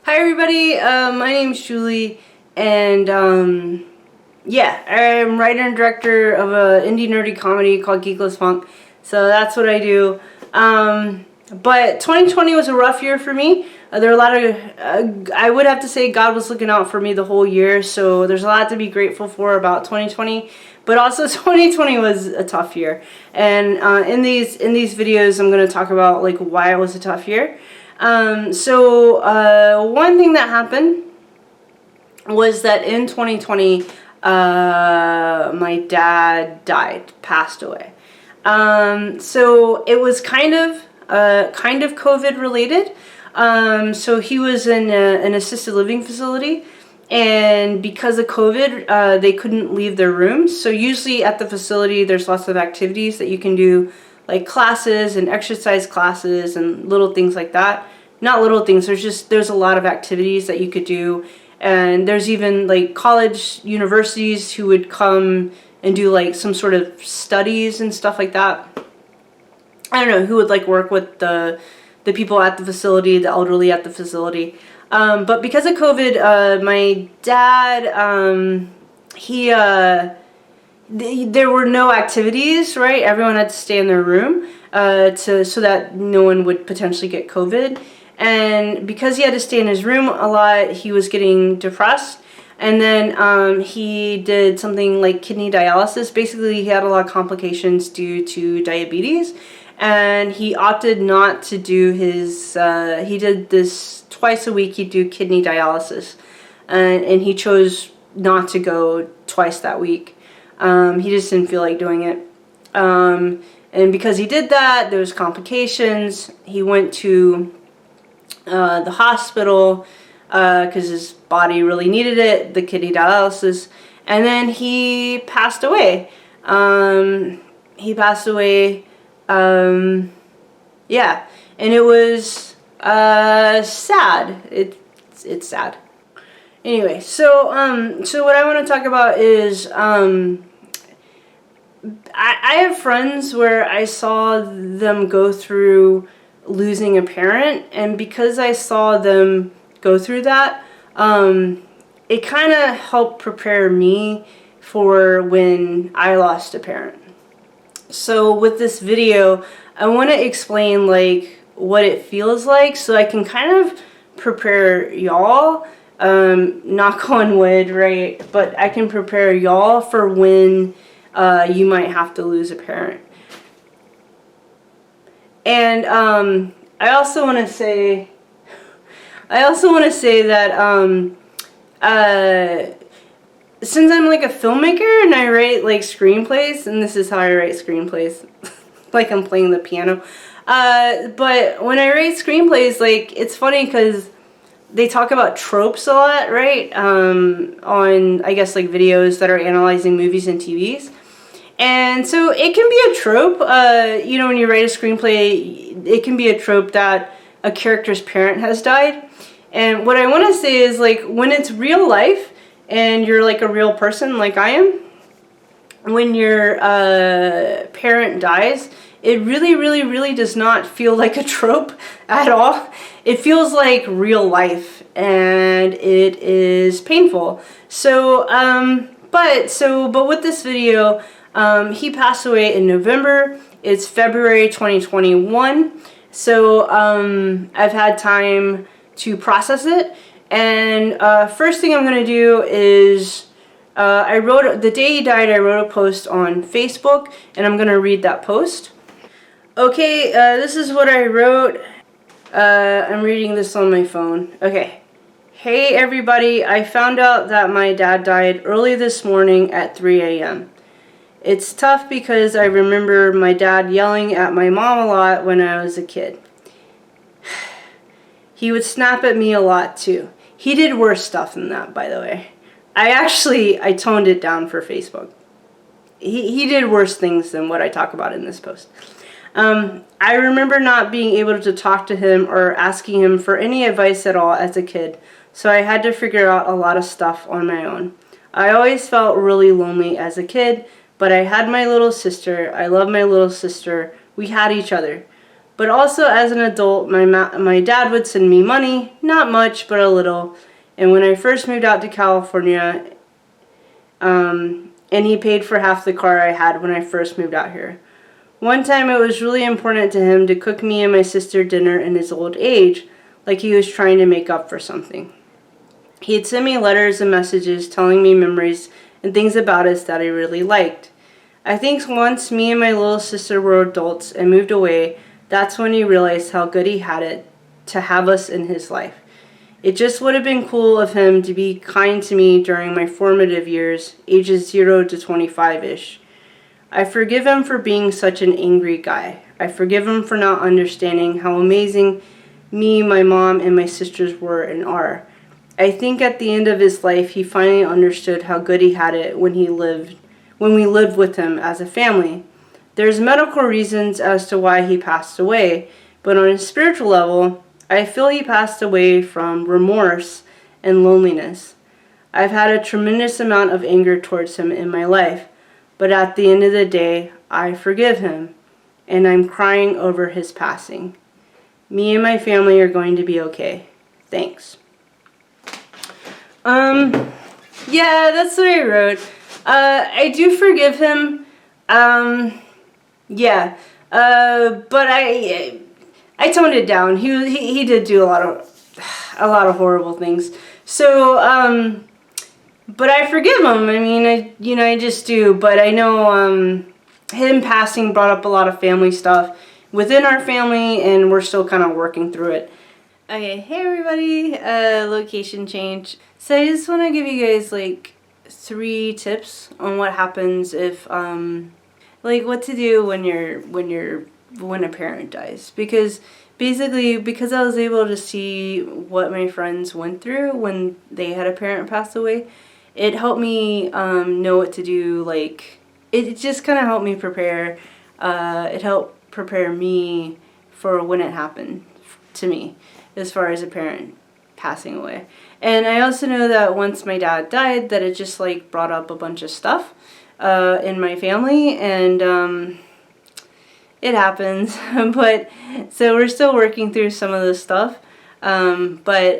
Hi everybody, my name's Julie, and yeah, I'm writer and director of a indie nerdy comedy called Geekless Funk, so that's what I do. But 2020 was a rough year for me. There are a lot of, I would have to say God was looking out for me the whole year, so there's a lot to be grateful for about 2020. But also 2020 was a tough year, and in these videos I'm going to talk about like why it was a tough year. One thing that happened was that in 2020, my dad passed away. So it was kind of COVID related. So he was in an assisted living facility, and because of COVID, they couldn't leave their rooms. So usually at the facility, there's lots of activities that you can do, like classes and exercise classes and little things like that. Not little things, there's a lot of activities that you could do, and there's even like college universities who would come and do like some sort of studies and stuff like that. I don't know who would like work with the people at the facility, the elderly at the facility. But because of COVID, my dad, there were no activities, right? Everyone had to stay in their room so that no one would potentially get COVID. And because he had to stay in his room a lot, he was getting depressed. And then he did something like kidney dialysis. Basically, he had a lot of complications due to diabetes. And he opted not to do his, he did this twice a week, he'd do kidney dialysis. And he chose not to go twice that week. He just didn't feel like doing it. And because he did that, there was complications. He went to the hospital because his body really needed it, the kidney dialysis. And then he passed away. Yeah, and it was sad. It's sad. Anyway, so what I want to talk about is I have friends where I saw them go through losing a parent, and because I saw them go through that, it kind of helped prepare me for when I lost a parent. So with this video, I want to explain like what it feels like so I can kind of prepare y'all, knock on wood, right? But I can prepare y'all for when you might have to lose a parent. And I also want to say that since I'm like a filmmaker and I write like screenplays, and this is how I write screenplays, like I'm playing the piano. But when I write screenplays, like it's funny because they talk about tropes a lot, right? On I guess like videos that are analyzing movies and TVs. And so it can be a trope, you know, when you write a screenplay, it can be a trope that a character's parent has died. And what I want to say is, like, when it's real life and you're like a real person like I am, when your parent dies, it really does not feel like a trope at all. It feels like real life, and it is painful. So, but with this video, he passed away in November. It's February 2021. So I've had time to process it. And first thing I'm going to do is the day he died, I wrote a post on Facebook, and I'm going to read that post. Okay, this is what I wrote. I'm reading this on my phone. Okay. Hey everybody, I found out that my dad died early this morning at 3 a.m. It's tough because I remember my dad yelling at my mom a lot when I was a kid. He would snap at me a lot too. He did worse stuff than that, by the way. I toned it down for Facebook. He did worse things than what I talk about in this post. I remember not being able to talk to him or asking him for any advice at all as a kid, so I had to figure out a lot of stuff on my own. I always felt really lonely as a kid, but I had my little sister. I love my little sister. We had each other. But also as an adult, my dad would send me money, not much, but a little. And when I first moved out to California, and he paid for half the car I had when I first moved out here. One time it was really important to him to cook me and my sister dinner in his old age, like he was trying to make up for something. He'd send me letters and messages telling me memories and things about us that I really liked. I think once me and my little sister were adults and moved away, that's when he realized how good he had it to have us in his life. It just would have been cool of him to be kind to me during my formative years, ages 0 to 25-ish. I forgive him for being such an angry guy. I forgive him for not understanding how amazing me, my mom, and my sisters were and are. I think at the end of his life, he finally understood how good he had it when we lived with him as a family. There's medical reasons as to why he passed away, but on a spiritual level, I feel he passed away from remorse and loneliness. I've had a tremendous amount of anger towards him in my life, but at the end of the day, I forgive him, and I'm crying over his passing. Me and my family are going to be okay. Thanks. Yeah, that's what I wrote. I do forgive him. Yeah. But I toned it down. He did do a lot of horrible things. So, but I forgive him. I mean, I just do. But I know, him passing brought up a lot of family stuff within our family, and we're still kind of working through it. Okay, hey everybody, location change. So I just want to give you guys like 3 tips on what happens if, like what to do when a parent dies. Because basically, because I was able to see what my friends went through when they had a parent pass away, it helped me know what to do. Like, it just kind of helped me prepare. It helped prepare me for when it happened to me, as far as a parent passing away. And I also know that once my dad died, that it just like brought up a bunch of stuff in my family, and it happens. But so we're still working through some of this stuff. But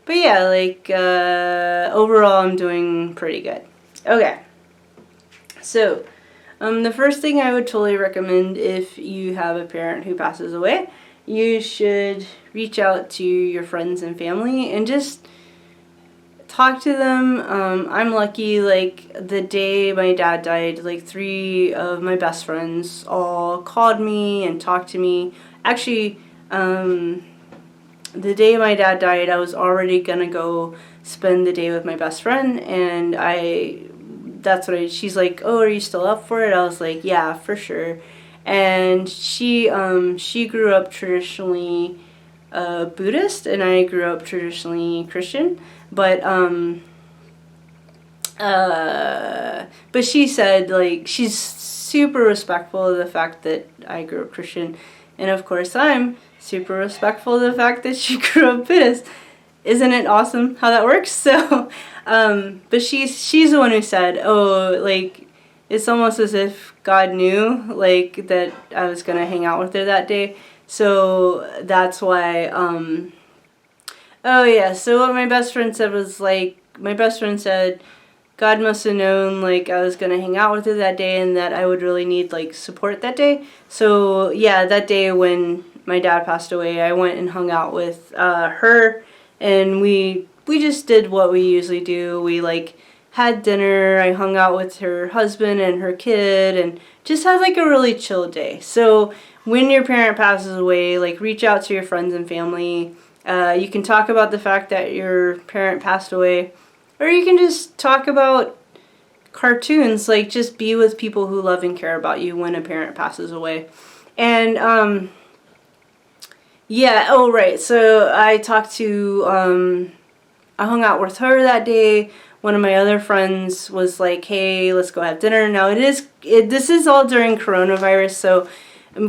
yeah, like overall I'm doing pretty good. Okay. So the first thing I would totally recommend if you have a parent who passes away, you should reach out to your friends and family and just talk to them. I'm lucky, like the day my dad died, like 3 of my best friends all called me and talked to me. Actually, the day my dad died, I was already gonna go spend the day with my best friend, and she's like, oh, are you still up for it? I was like, yeah, for sure. And she grew up traditionally Buddhist, and I grew up traditionally Christian. But she said, like, she's super respectful of the fact that I grew up Christian, and of course I'm super respectful of the fact that she grew up Buddhist. Isn't it awesome how that works? So, but she's the one who said, oh, like, it's almost as if God knew, like, that I was going to hang out with her that day. So that's why, oh yeah, so what my best friend said was, like, my best friend said God must have known, like, I was going to hang out with her that day and that I would really need, like, support that day. So, yeah, that day when my dad passed away, I went and hung out with her, and we just did what we usually do. We, like, had dinner, I hung out with her husband and her kid, and just had, like, a really chill day. So when your parent passes away, like, reach out to your friends and family. You can talk about the fact that your parent passed away, or you can just talk about cartoons, like, just be with people who love and care about you when a parent passes away. And, yeah, oh, right, so I hung out with her that day. One of my other friends was like, hey, let's go have dinner. Now, this is all during coronavirus, so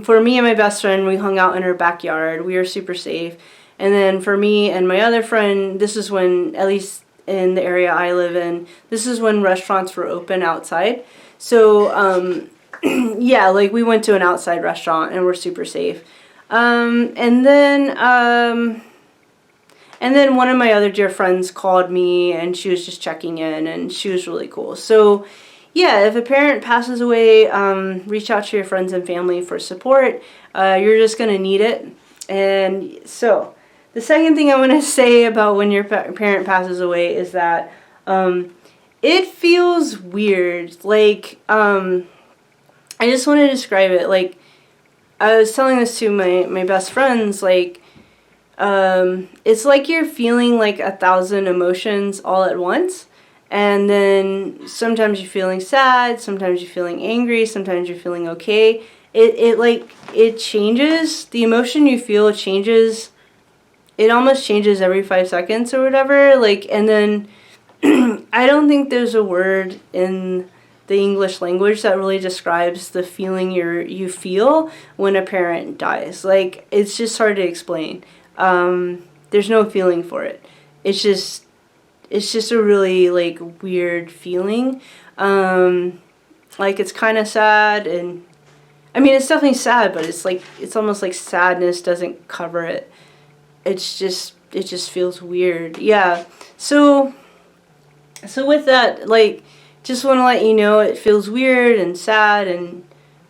for me and my best friend, we hung out in her backyard. We were super safe. And then for me and my other friend, this is when, at least in the area I live in, this is when restaurants were open outside. So yeah, like we went to an outside restaurant and we're super safe. And then one of my other dear friends called me and she was just checking in and she was really cool. So yeah, if a parent passes away, reach out to your friends and family for support. You're just going to need it. And so the second thing I want to say about when your parent passes away is that it feels weird. Like, I just want to describe it. Like, I was telling this to my best friends, like, it's like you're feeling like 1,000 emotions all at once. And then sometimes you're feeling sad, sometimes you're feeling angry, sometimes you're feeling okay. It changes. The emotion you feel changes. It almost changes every 5 seconds or whatever. Like, and then I don't think there's a word in the English language that really describes the feeling you feel when a parent dies. Like, it's just hard to explain. There's no feeling for it. It's just a really, like, weird feeling. Like, it's kind of sad, and I mean, it's definitely sad, but it's almost like sadness doesn't cover it. It just feels weird. Yeah. So with that, like, just want to let you know it feels weird and sad and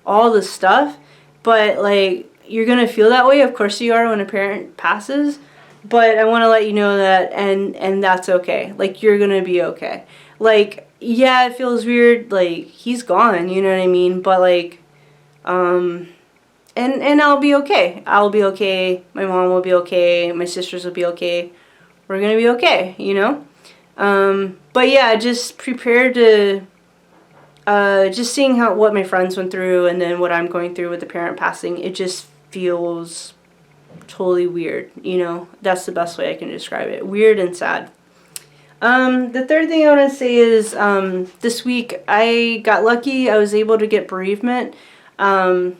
all this stuff, but, like, you're going to feel that way. Of course you are when a parent passes, but I want to let you know that, and that's okay. Like, you're going to be okay. Like, yeah, it feels weird. Like, he's gone, you know what I mean? But, like, and I'll be okay. I'll be okay. My mom will be okay. My sisters will be okay. We're going to be okay, you know? But yeah, just prepare to, just seeing what my friends went through and then what I'm going through with the parent passing, it just feels totally weird, you know? That's the best way I can describe it. Weird and sad. The third thing I want to say is, this week I got lucky. I was able to get bereavement, a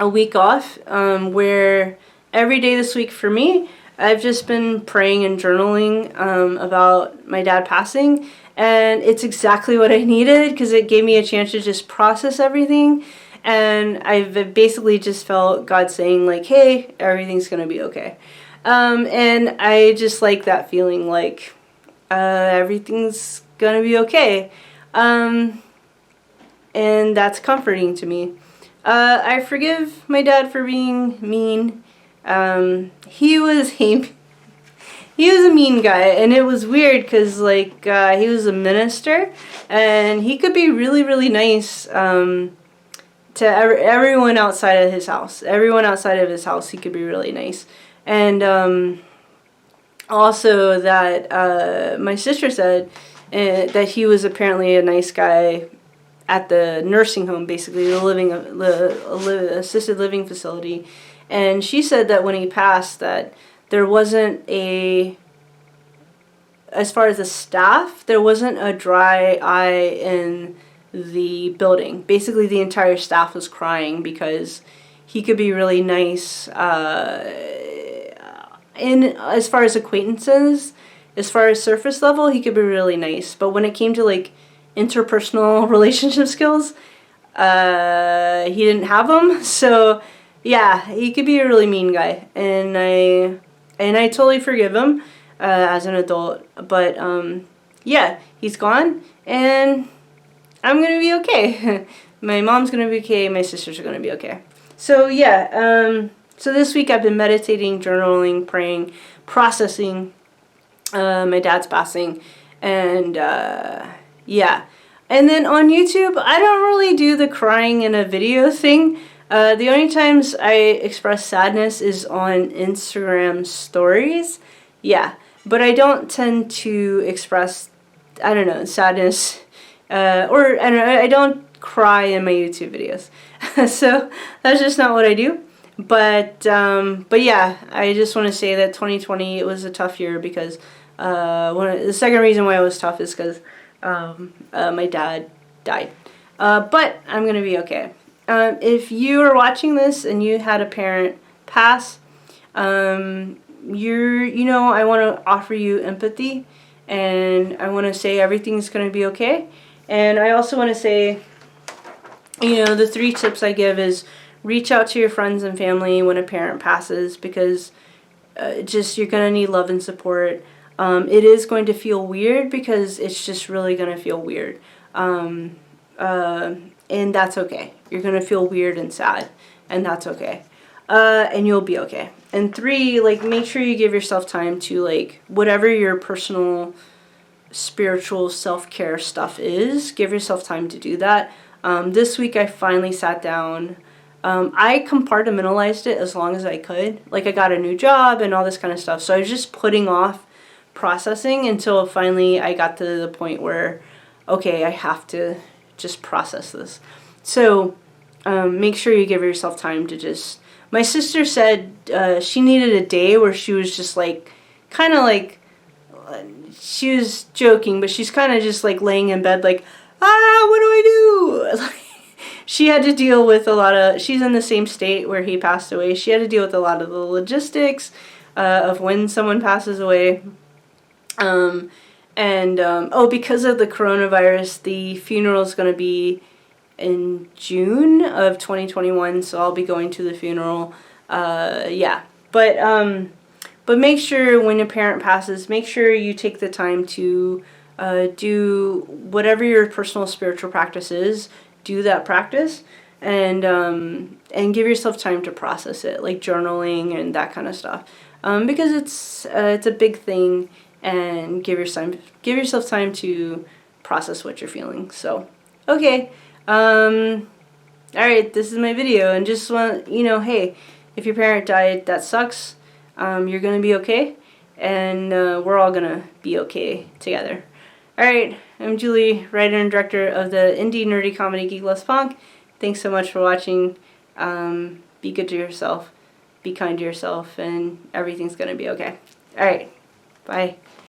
week off, where every day this week for me, I've just been praying and journaling about my dad passing, and it's exactly what I needed because it gave me a chance to just process everything, and I've basically just felt God saying, like, hey, everything's going to be okay. And I just like that feeling, like, everything's going to be okay. And that's comforting to me. I forgive my dad for being mean. He was a mean guy, and it was weird because, like, he was a minister, and he could be really, really nice to everyone outside of his house. Everyone outside of his house, he could be really nice. And also that my sister said that he was apparently a nice guy at the nursing home, basically the assisted living facility. And she said that when he passed, that there wasn't as far as the staff, there wasn't a dry eye in the building. Basically, the entire staff was crying because he could be really nice as far as acquaintances, as far as surface level, he could be really nice. But when it came to, like, interpersonal relationship skills, he didn't have them. So yeah, he could be a really mean guy, and I totally forgive him as an adult. But yeah, he's gone, and I'm gonna be okay. My mom's gonna be okay. My sisters are gonna be okay. So yeah, so this week I've been meditating, journaling, praying, processing my dad's passing, and yeah. And then on YouTube, I don't really do the crying in a video thing. The only times I express sadness is on Instagram stories. Yeah, but I don't tend to express, I don't know, sadness, or I don't know, I don't cry in my YouTube videos. So that's just not what I do. But yeah, I just want to say that 2020, it was a tough year because the second reason why it was tough is because my dad died. But I'm gonna be okay. If you are watching this and you had a parent pass, I want to offer you empathy, and I want to say everything's gonna be okay. And I also want to say You know, the 3 tips I give is reach out to your friends and family when a parent passes, because just you're going to need love and support. It is going to feel weird because it's just really going to feel weird. And that's okay. You're going to feel weird and sad, and that's okay. And you'll be okay. And 3, like, make sure you give yourself time to, like, whatever your personal spiritual self-care stuff is, give yourself time to do that. This week I finally sat down. I compartmentalized it as long as I could. Like, I got a new job and all this kind of stuff. So I was just putting off processing until finally I got to the point where, okay, I have to just process this. So make sure you give yourself time to just... My sister said she needed a day where she was just like, kind of like, she was joking, but she's kind of just like laying in bed like, what do I do? Like, she had to deal with a lot of, she's in the same state where he passed away. She had to deal with a lot of the logistics of when someone passes away. Because of the coronavirus, the funeral is going to be in June of 2021, so I'll be going to the funeral. Yeah. But make sure when a parent passes, make sure you take the time to do whatever your personal spiritual practice is. Do that practice, and give yourself time to process it, like journaling and that kind of stuff, because it's a big thing, and give yourself time to process what you're feeling. So, okay, all right, this is my video, and just want you know, hey, if your parent died, that sucks. You're gonna be okay, and we're all gonna be okay together. Alright, I'm Julie, writer and director of the indie nerdy comedy Geek Loves Punk. Thanks so much for watching. Be good to yourself, be kind to yourself, and everything's gonna be okay. Alright, bye.